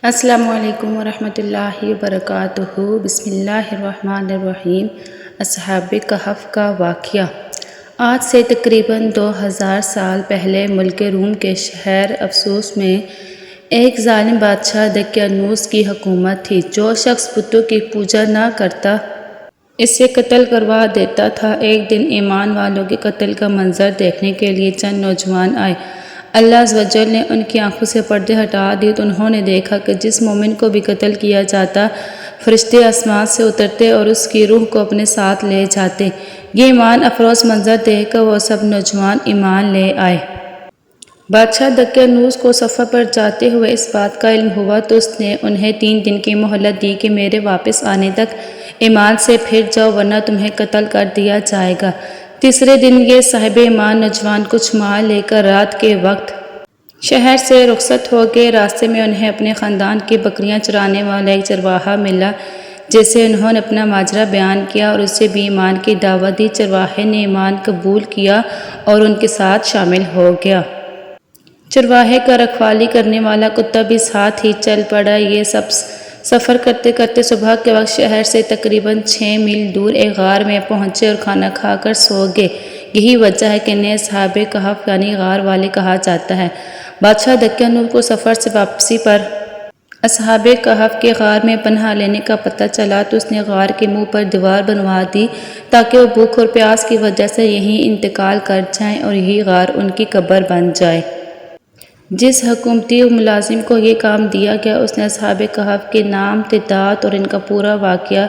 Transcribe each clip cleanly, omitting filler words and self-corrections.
السلام علیکم ورحمۃ اللہ وبرکاتہ۔ بسم اللہ الرحمن الرحیم۔ اصحاب کہف کا واقعہ۔ آج سے تقریباً 2000 سال پہلے ملک روم کے شہر افسوس میں ایک ظالم بادشاہ دقیانوس کی حکومت تھی۔ جو شخص بتوں کی پوجا نہ کرتا اسے قتل کروا دیتا تھا۔ ایک دن ایمان والوں کے قتل کا منظر دیکھنے کے لیے چند نوجوان آئے۔ اللہ عز و جل نے ان کی آنکھوں سے پردے ہٹا دیے تو انہوں نے دیکھا کہ جس مومن کو بھی قتل کیا جاتا فرشتے آسمان سے اترتے اور اس کی روح کو اپنے ساتھ لے جاتے۔ یہ ایمان افروز منظر دیکھ کر وہ سب نوجوان ایمان لے آئے۔ بادشاہ دقیانوس کو سفر پر جاتے ہوئے اس بات کا علم ہوا تو اس نے انہیں 3 دن کی مہلت دی کہ میرے واپس آنے تک ایمان سے پھر جاؤ ورنہ تمہیں قتل کر دیا جائے گا۔ تیسرے دن یہ صاحب ایمان نوجوان کچھ مال لے کر رات کے وقت شہر سے رخصت ہو گئے۔ راستے میں انہیں اپنے خاندان کی بکریاں چرانے والا ایک چرواہا ملا جس سے انہوں نے اپنا ماجرا بیان کیا اور اسے بھی ایمان کی دعوت دی۔ چرواہے نے ایمان قبول کیا اور ان کے ساتھ شامل ہو گیا۔ چرواہے کا رکھوالی کرنے والا کتا بھی ساتھ ہی چل پڑا۔ یہ سب سفر کرتے کرتے صبح کے وقت شہر سے تقریباً 6 میل دور ایک غار میں پہنچے اور کھانا کھا کر سو گئے۔ یہی وجہ ہے کہ انہیں اصحاب کہف یعنی غار والے کہا جاتا ہے۔ بادشاہ دقیانوس کو سفر سے واپسی پر اصحاب کہف کے غار میں پناہ لینے کا پتہ چلا تو اس نے غار کے منہ پر دیوار بنوا دی تاکہ وہ بھوک اور پیاس کی وجہ سے یہیں انتقال کر جائیں اور یہی غار ان کی قبر بن جائے۔ جس حکومتی ملازم کو یہ کام دیا گیا اس نے اصحاب کہف کے نام، تعداد اور ان کا پورا واقعہ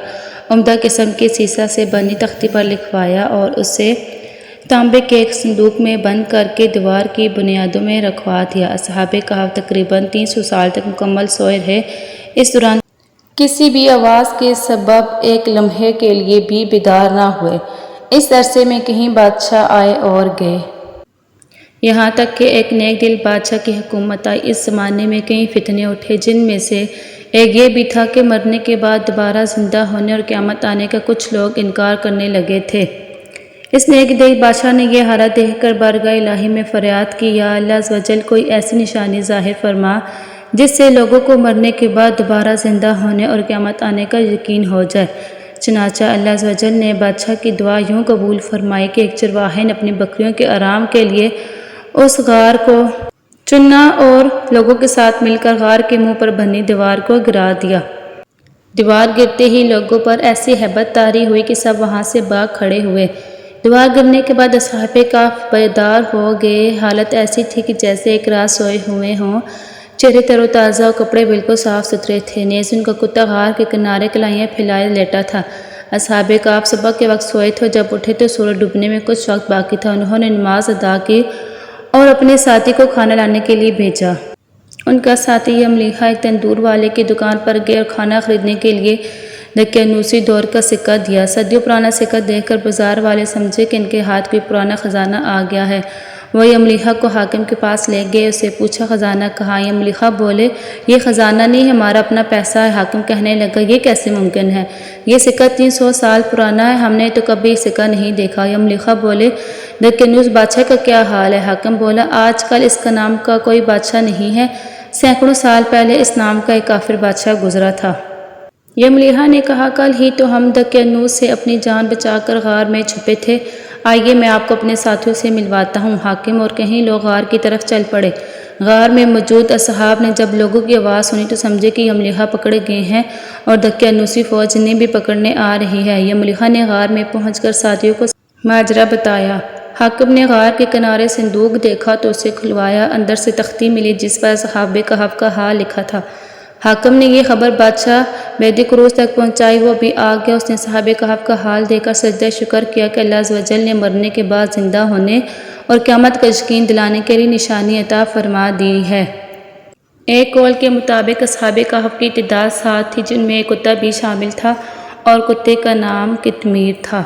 عمدہ قسم کے سیسہ سے بنی تختی پر لکھوایا اور اسے تانبے کے ایک صندوق میں بند کر کے دیوار کی بنیادوں میں رکھوا دیا۔ اصحاب کہف تقریباً 300 سال تک مکمل سوئے رہے۔ اس دوران کسی بھی آواز کے سبب ایک لمحے کے لیے بھی بیدار نہ ہوئے۔ اس عرصے میں کئی بادشاہ آئے اور گئے، یہاں تک کہ ایک نیک دل بادشاہ کی حکومت آئی۔ اس زمانے میں کئی فتنے اٹھے جن میں سے ایک یہ بھی تھا کہ مرنے کے بعد دوبارہ زندہ ہونے اور قیامت آنے کا کچھ لوگ انکار کرنے لگے تھے۔ اس نیک دل بادشاہ نے یہ حالت دیکھ کر بارگاہ الہی میں فریاد کی، یا اللہ عز و جل کوئی ایسی نشانی ظاہر فرما جس سے لوگوں کو مرنے کے بعد دوبارہ زندہ ہونے اور قیامت آنے کا یقین ہو جائے۔ چنانچہ اللہ عز و جل نے بادشاہ کی دعا یوں قبول فرمائی کہ ایک چرواہے نے اپنی بکریوں کے آرام کے لیے اس غار کو چنا اور لوگوں کے ساتھ مل کر غار کے منہ پر بنی دیوار کو گرا دیا۔ دیوار گرتے ہی لوگوں پر ایسی ہیبت طاری ہوئی کہ سب وہاں سے بھاگ کھڑے ہوئے۔ دیوار گرنے کے بعد اصحاب کہف بیدار ہو گئے۔ حالت ایسی تھی کہ جیسے ایک رات سوئے ہوئے ہوں۔ چہرے تر و تازہ اور کپڑے بالکل صاف ستھرے تھے۔ نیز ان کا کتا غار کے کنارے کلائیاں پھیلائے لیٹا تھا۔ اصحاب کہف صبح کے وقت سوئے تھے۔ جب اٹھے تو سورج ڈوبنے میں کچھ وقت باقی تھا۔ انہوں نے نماز ادا کی اور اپنے ساتھی کو کھانا لانے کے لیے بھیجا۔ ان کا ساتھی یملیحا ایک تندور والے کی دکان پر گئے اور کھانا خریدنے کے لیے دقیانوسی دور کا سکہ دیا۔ صدیوں پرانا سکہ دیکھ کر بازار والے سمجھے کہ ان کے ہاتھ کوئی پرانا خزانہ آ گیا ہے۔ وہ یملیحا کو حاکم کے پاس لے گئے، اسے پوچھا خزانہ کہاں؟ یملیحا بولے یہ خزانہ نہیں ہمارا اپنا پیسہ ہے۔ حاکم کہنے لگا یہ کیسے ممکن ہے؟ یہ سکہ 300 سال پرانا ہے، ہم نے تو کبھی سکہ نہیں دیکھا۔ یملیحا بولے دقیانوس بادشاہ کا کیا حال ہے؟ حاکم بولا آج کل اس کا نام کا کوئی بادشاہ نہیں ہے، سینکڑوں سال پہلے اس نام کا ایک کافر بادشاہ گزرا تھا۔ یملیحا نے کہا کل ہی تو ہم دقیانوس سے اپنی جان بچا کر غار میں چھپے تھے، آئیے میں آپ کو اپنے ساتھیوں سے ملواتا ہوں۔ حاکم اور کئی لوگ غار کی طرف چل پڑے۔ غار میں موجود اصحاب نے جب لوگوں کی آواز سنی تو سمجھے کہ یملیحا پکڑے گئے ہیں اور دقیانوسی فوج انہیں بھی پکڑنے آ رہی ہے۔ یملیحا نے غار میں پہنچ کر ساتھیوں کو ماجرا بتایا۔ حاکم نے غار کے کنارے صندوق دیکھا تو اسے کھلوایا، اندر سے تختی ملی جس پر اصحاب کہف کا حال لکھا تھا۔ حاکم نے یہ خبر بادشاہ بیدقروس تک پہنچائی، وہ بھی آ گیا۔ اس نے اصحاب کہف کا حال دیکھ کر سجدہ شکر کیا کہ اللہ عز و جل نے مرنے کے بعد زندہ ہونے اور قیامت کا یقین دلانے کے لیے نشانی عطا فرما دی ہے۔ ایک قول کے مطابق اصحاب کہف کی تعداد 7 تھی جن میں ایک کتا بھی شامل تھا اور کتے کا نام قطمیر تھا۔